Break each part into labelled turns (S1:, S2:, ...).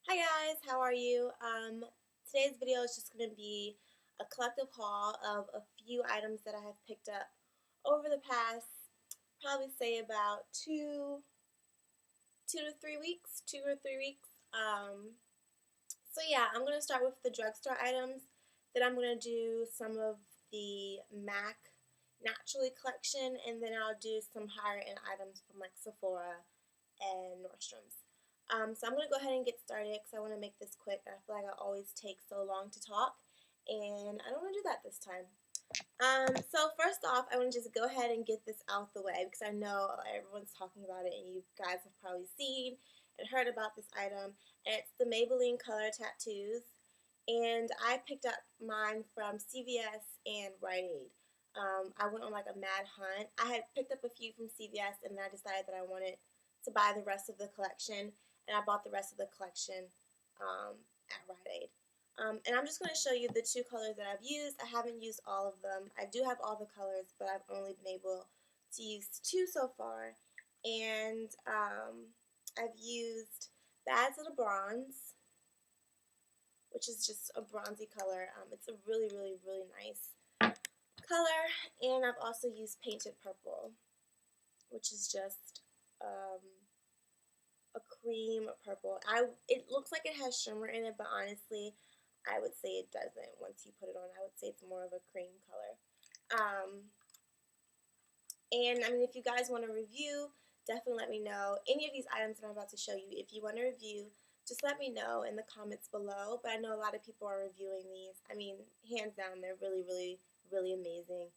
S1: Hi guys, how are you? Today's video is just going to be a collective haul of a few items that I have picked up over the past, probably say about two or three weeks. So yeah, I'm going to start with the drugstore items. Then I'm going to do some of the MAC Naturally collection, and then I'll do some higher end items from like Sephora and Nordstrom's. So I'm going to go ahead and get started because I want to make this quick. I feel like I always take so long to talk, and I don't want to do that this time. So first off, I want to just go ahead and get this out the way because I know everyone's talking about it and you guys have probably seen and heard about this item. And it's the Maybelline Color Tattoos. And I picked up mine from CVS and Rite Aid. I went on like a mad hunt. I had picked up a few from CVS and then I decided that I wanted to buy the rest of the collection. And I bought the rest of the collection at Rite Aid. And I'm just going to show you the two colors that I've used. I haven't used all of them. I do have all the colors, but I've only been able to use two so far. And I've used Bads of the Bronze, which is just a bronzy color. It's a really, really, really nice color. And I've also used Painted Purple, which is just a cream purple. It looks like it has shimmer in it, but honestly, I would say it doesn't. Once you put it on, I would say it's more of a cream color. And I mean, if you guys want to review, definitely let me know. Any of these items that I'm about to show you, if you want to review, just let me know in the comments below. But I know a lot of people are reviewing these. I mean, hands down, they're really, really, really amazing.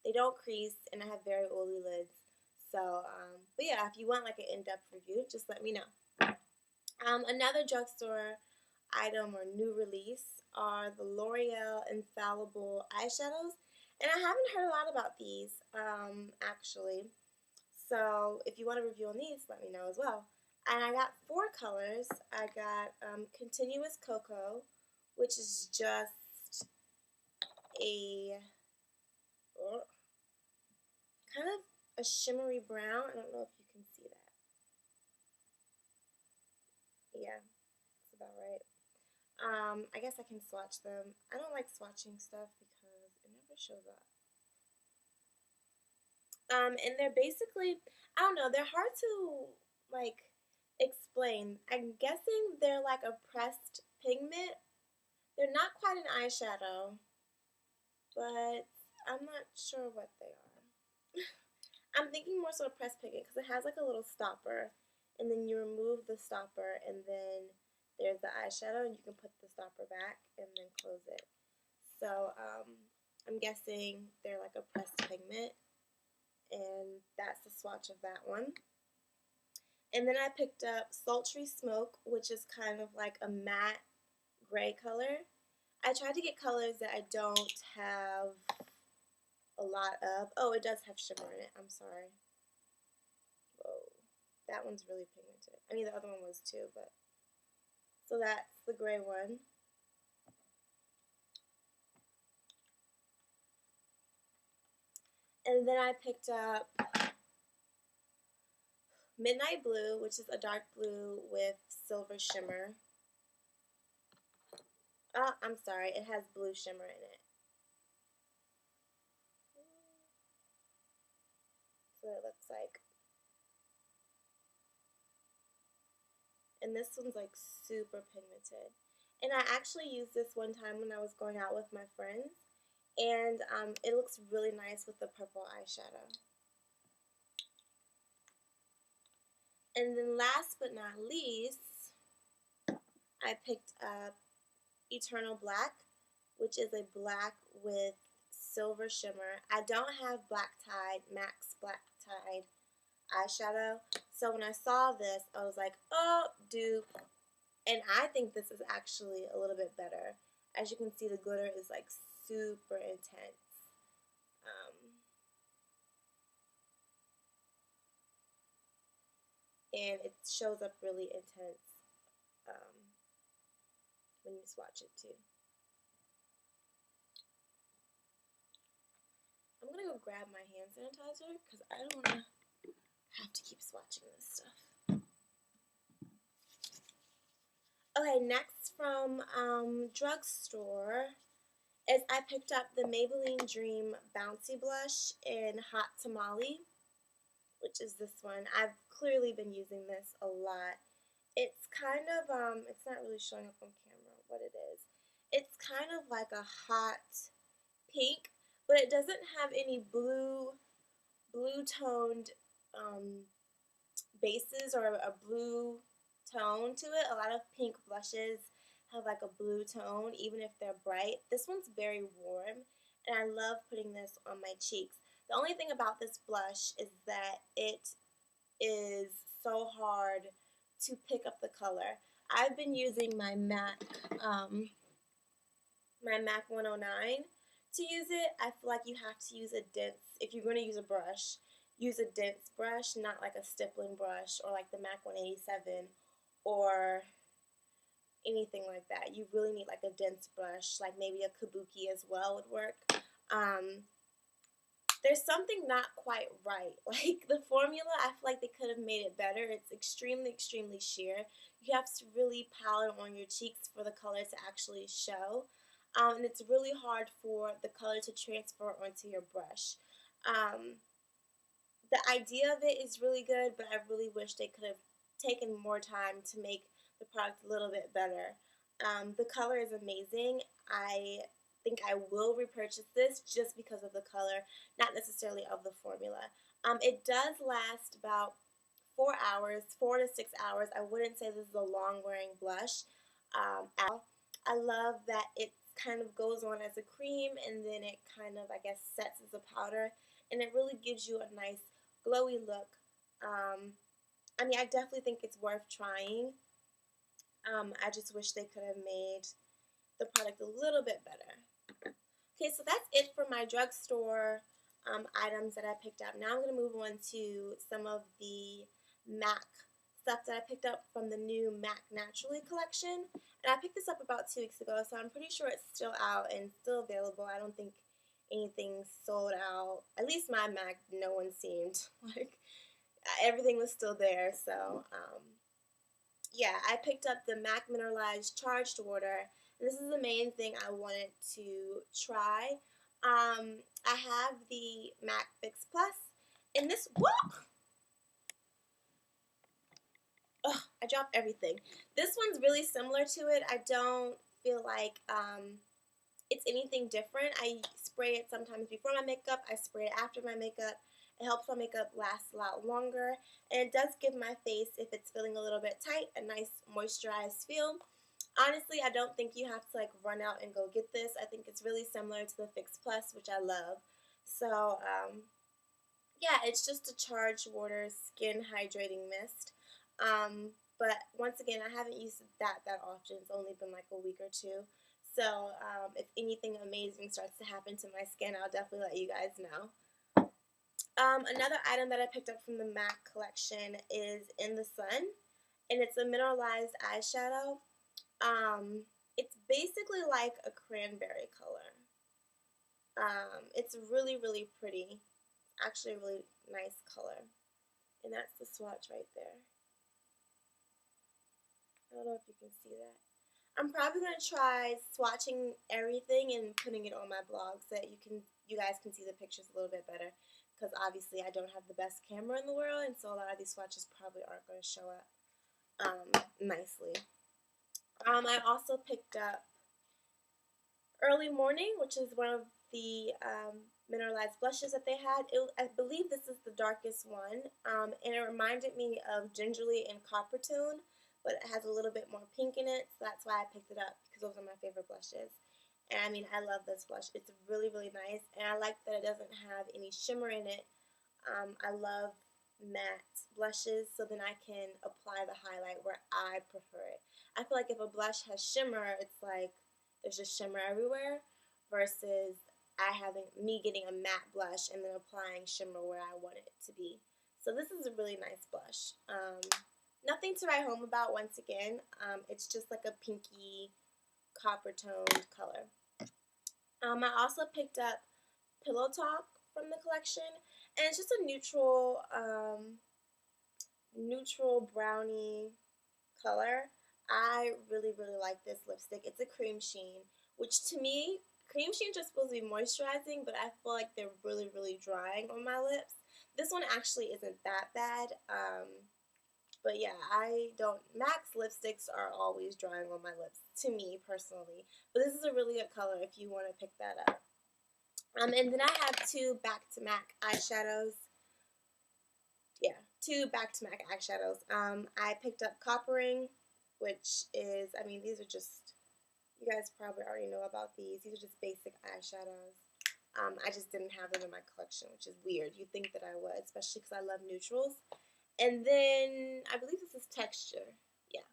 S1: They don't crease, and I have very oily lids. So, but yeah, if you want like an in-depth review, just let me know. Another drugstore item or new release are the L'Oreal Infallible eyeshadows. And I haven't heard a lot about these, actually. So if you want a review on these, let me know as well. And I got four colors. I got Continuous Cocoa, which is just a kind of a shimmery brown. I don't know if you can see that. Yeah, that's about right. I guess I can swatch them. I don't like swatching stuff because it never shows up. And they're basically, I don't know, they're hard to like explain. I'm guessing they're like a pressed pigment. They're not quite an eyeshadow, but I'm not sure what they are. I'm thinking more so a pressed pigment because it has like a little stopper, and then you remove the stopper, and then there's the eyeshadow, and you can put the stopper back and then close it. So I'm guessing they're like a pressed pigment, and that's the swatch of that one. And then I picked up Sultry Smoke, which is kind of like a matte gray color. I tried to get colors that I don't have a lot of. Oh, it does have shimmer in it. I'm sorry. Whoa. That one's really pigmented. I mean, the other one was too, but. So that's the gray one. And then I picked up Midnight Blue, which is a dark blue with silver shimmer. I'm sorry, it has blue shimmer in it. So it looks like. And this one's like super pigmented. And I actually used this one time when I was going out with my friends, and it looks really nice with the purple eyeshadow. And then last but not least, I picked up Eternal Black, which is a black with silver shimmer. I don't have Black Tide, MAC's Black Tide eyeshadow, so when I saw this, I was like, oh, dupe. And I think this is actually a little bit better. As you can see, the glitter is like super intense. And it shows up really intense when you swatch it too. I'm going to go grab my hand sanitizer because I don't want to have to keep swatching this stuff. Okay, next from drugstore is I picked up the Maybelline Dream Bouncy Blush in Hot Tamale, which is this one. I've clearly been using this a lot. It's kind of, it's not really showing up on camera what it is. It's kind of like a hot pink, but it doesn't have any blue-toned bases or a blue tone to it. A lot of pink blushes have like a blue tone, even if they're bright. This one's very warm, and I love putting this on my cheeks. The only thing about this blush is that it is so hard to pick up the color. I've been using my MAC 109 to use it. I feel like you have to use a dense, if you're going to use a brush, use a dense brush, not like a stippling brush or like the MAC 187 or anything like that. You really need like a dense brush, like maybe a kabuki as well would work. There's something not quite right. Like the formula, I feel like they could have made it better. It's extremely, extremely sheer. You have to really pile it on your cheeks for the color to actually show. And it's really hard for the color to transfer onto your brush. The idea of it is really good, but I really wish they could have taken more time to make the product a little bit better. The color is amazing. I think I will repurchase this just because of the color, not necessarily of the formula. It does last about 4 hours, 4 to 6 hours. I wouldn't say this is a long-wearing blush at all. I love that it kind of goes on as a cream and then it kind of, I guess, sets as a powder, and it really gives you a nice glowy look. I mean, I definitely think it's worth trying. I just wish they could have made the product a little bit better. Okay, so that's it for my drugstore items that I picked up. Now I'm going to move on to some of the MAC stuff that I picked up from the new MAC Naturally collection. And I picked this up about 2 weeks ago, so I'm pretty sure it's still out and still available. I don't think anything sold out. At least my MAC, no one seemed like everything was still there. So yeah, I picked up the MAC Mineralized Charged Water. And this is the main thing I wanted to try. I have the MAC Fix Plus, and this, whoa! Ugh, I dropped everything. This one's really similar to it. I don't feel like it's anything different. I spray it sometimes before my makeup. I spray it after my makeup. It helps my makeup last a lot longer. And it does give my face, if it's feeling a little bit tight, a nice moisturized feel. Honestly, I don't think you have to like run out and go get this. I think it's really similar to the Fix Plus, which I love. So, yeah, it's just a charged water skin hydrating mist. But once again, I haven't used that often. It's only been like a week or two. So if anything amazing starts to happen to my skin, I'll definitely let you guys know. Another item that I picked up from the MAC collection is In the Sun, and it's a mineralized eyeshadow. It's basically like a cranberry color. It's really, really pretty. Actually a really nice color. And that's the swatch right there. I don't know if you can see that. I'm probably going to try swatching everything and putting it on my blog so that you guys can see the pictures a little bit better, because obviously I don't have the best camera in the world, and so a lot of these swatches probably aren't going to show up nicely. I also picked up Early Morning, which is one of the mineralized blushes that they had. I believe this is the darkest one, and it reminded me of Gingerly and Coppertone, but it has a little bit more pink in it, so that's why I picked it up, because those are my favorite blushes. And I mean, I love this blush. It's really, really nice, and I like that it doesn't have any shimmer in it. I love matte blushes, so then I can apply the highlight where I prefer it. I feel like if a blush has shimmer, it's like there's just shimmer everywhere, versus me getting a matte blush and then applying shimmer where I want it to be. So this is a really nice blush. Nothing to write home about once again. It's just like a pinky copper toned color. I also picked up Pillow Talk from the collection, and it's just a neutral brownie color. I really, really like this lipstick. It's a cream sheen, which to me, cream sheens are supposed to be moisturizing, but I feel like they're really, really drying on my lips. This one actually isn't that bad. But yeah, I don't, MAC's lipsticks are always drying on my lips, to me personally. But this is a really good color if you want to pick that up. And then I have two Back to MAC eyeshadows. Yeah, two Back to MAC eyeshadows. I picked up Coppering, which is, I mean, these are just, you guys probably already know about these. These are just basic eyeshadows. I just didn't have them in my collection, which is weird. You'd think that I would, especially because I love neutrals. And then I believe this is Texture. Yeah,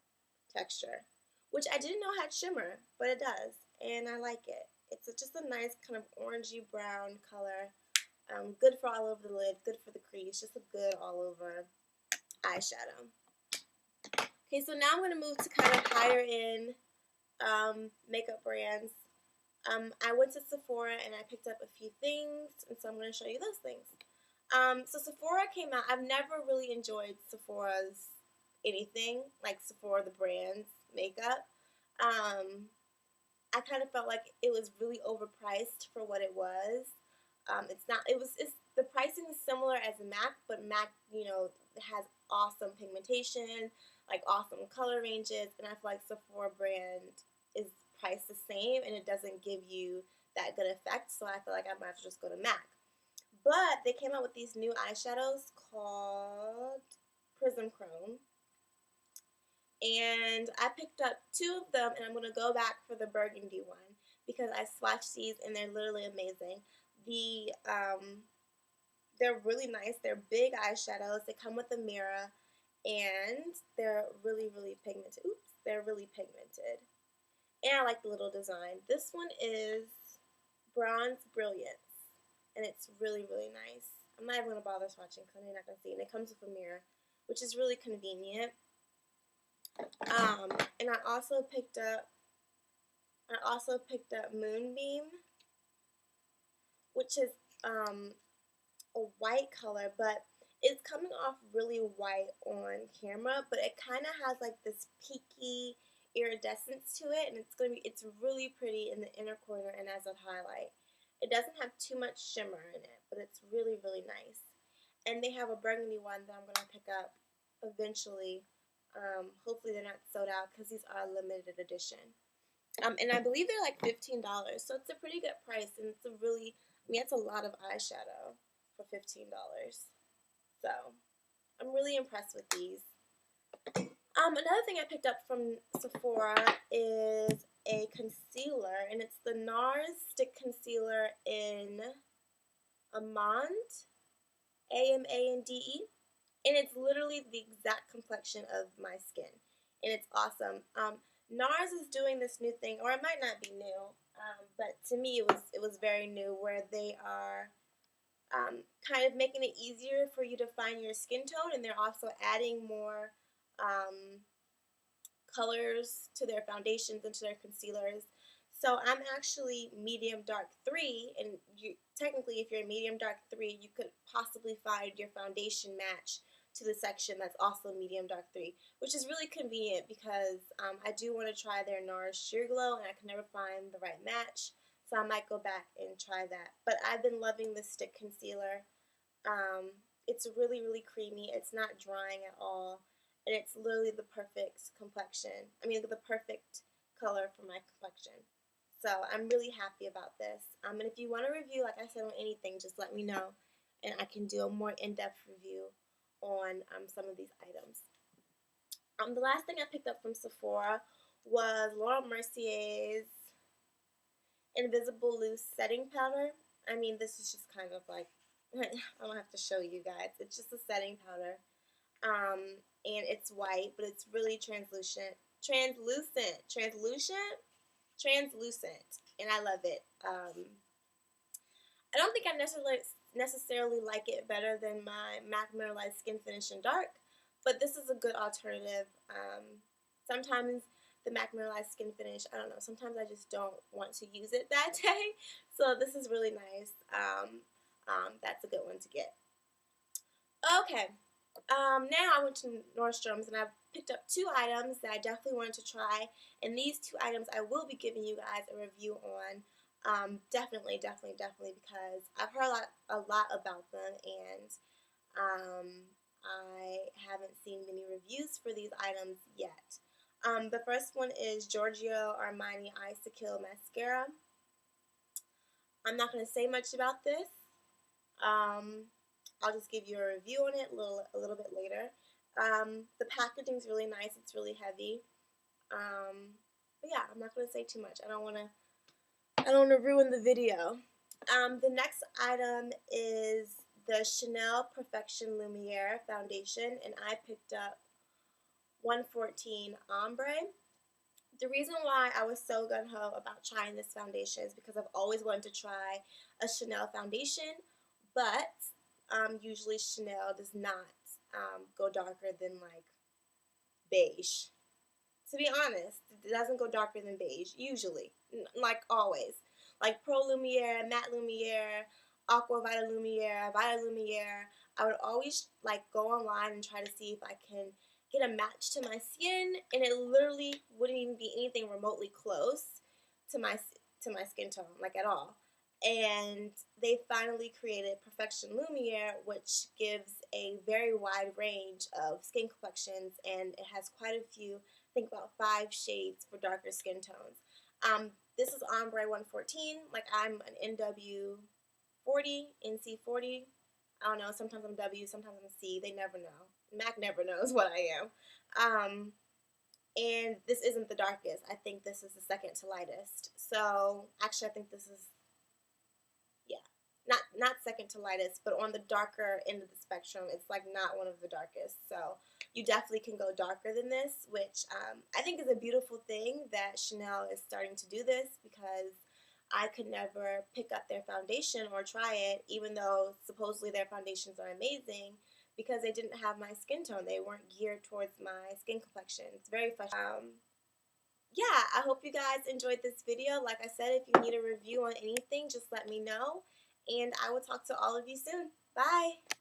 S1: Texture, which I didn't know had shimmer, but it does, and I like it. It's just a nice kind of orangey brown color. Good for all over the lid, good for the crease, just a good all over eyeshadow. Okay, so now I'm going to move to kind of higher end makeup brands. I went to Sephora and I picked up a few things, and so I'm going to show you those things. So Sephora came out. I've never really enjoyed Sephora's anything, like Sephora the brand's makeup. I kind of felt like it was really overpriced for what it was. It's the pricing is similar as MAC, but MAC, you know, has awesome pigmentation, like awesome color ranges, and I feel like Sephora brand is priced the same, and it doesn't give you that good effect, so I feel like I might have to just go to MAC. But they came out with these new eyeshadows called Prism Chrome, and I picked up two of them, and I'm going to go back for the burgundy one because I swatched these and they're literally amazing. They're really nice. They're big eyeshadows. They come with a mirror, and they're really, really pigmented. Oops, they're really pigmented. And I like the little design. This one is Bronze Brilliance, and it's really, really nice. I'm not even going to bother swatching because I'm not going to see it. And it comes with a mirror, which is really convenient. And I also picked up Moonbeam, which is a white color, but it's coming off really white on camera, but it kind of has like this peaky iridescence to it, and it's really pretty in the inner corner and as a highlight. It doesn't have too much shimmer in it, but it's really, really nice. And they have a burgundy one that I'm going to pick up eventually. Hopefully they're not sold out because these are limited edition. And I believe they're like $15, so it's a pretty good price, and it's it's a lot of eyeshadow for $15. So I'm really impressed with these. Another thing I picked up from Sephora is a concealer, and it's the NARS Stick Concealer in Amande, Amande, and it's literally the exact complexion of my skin, and it's awesome. NARS is doing this new thing, or it might not be new, but to me it was very new, where they are kind of making it easier for you to find your skin tone, and they're also adding more colors to their foundations and to their concealers. So I'm actually medium dark 3, and technically if you're medium dark 3, you could possibly find your foundation match to the section that's also medium dark 3, which is really convenient because I do want to try their NARS Sheer Glow, and I can never find the right match, so I might go back and try that. But I've been loving the stick concealer. It's really, really creamy. It's not drying at all, and it's literally the perfect complexion. I mean, the perfect color for my complexion. So I'm really happy about this. And if you want a review, like I said, on anything, just let me know, and I can do a more in-depth review on some of these items. The last thing I picked up from Sephora was Laura Mercier's Invisible Loose Setting Powder. I mean, this is just kind of like, I don't have to show you guys. It's just a setting powder. And it's white, but it's really translucent. And I love it. I don't think I necessarily like it better than my MAC Mineralized Skin Finish in Dark, but this is a good alternative. Sometimes the MAC Mineralized Skin Finish, I don't know, sometimes I just don't want to use it that day, so this is really nice. That's a good one to get. Okay, now I went to Nordstrom's, and I picked up 2 items that I definitely wanted to try, and these 2 items I will be giving you guys a review on. Definitely because I've heard a lot about them, and I haven't seen many reviews for these items yet. The first one is Giorgio Armani Eyes to Kill mascara. I'm not going to say much about this. I'll just give you a review on it a little bit later. The packaging is really nice. It's really heavy. But yeah, I'm not going to say too much. I don't want to ruin the video. The next item is the Chanel Perfection Lumiere Foundation, and I picked up 114 Ombre. The reason why I was so gung-ho about trying this foundation is because I've always wanted to try a Chanel foundation, but usually Chanel does not go darker than like beige. To be honest, it doesn't go darker than beige, usually, like always. Like Pro Lumiere, Matte Lumiere, Aqua Vita Lumiere, Vita Lumiere, I would always like go online and try to see if I can get a match to my skin, and it literally wouldn't even be anything remotely close to my skin tone, like at all. And they finally created Perfection Lumiere, which gives a very wide range of skin complexions, and it has quite a few, I think about 5 shades for darker skin tones. This is Ombre 114. Like, I'm an NW40, NC40. I don't know, sometimes I'm W, sometimes I'm C. They never know. MAC never knows what I am. And this isn't the darkest. I think this is the second to lightest. So, actually, I think this is, yeah, not second to lightest, but on the darker end of the spectrum. It's like not one of the darkest. So, you definitely can go darker than this, which I think is a beautiful thing that Chanel is starting to do this, because I could never pick up their foundation or try it, even though supposedly their foundations are amazing, because they didn't have my skin tone. They weren't geared towards my skin complexion. It's very frustrating. Yeah, I hope you guys enjoyed this video. Like I said, if you need a review on anything, just let me know, and I will talk to all of you soon. Bye!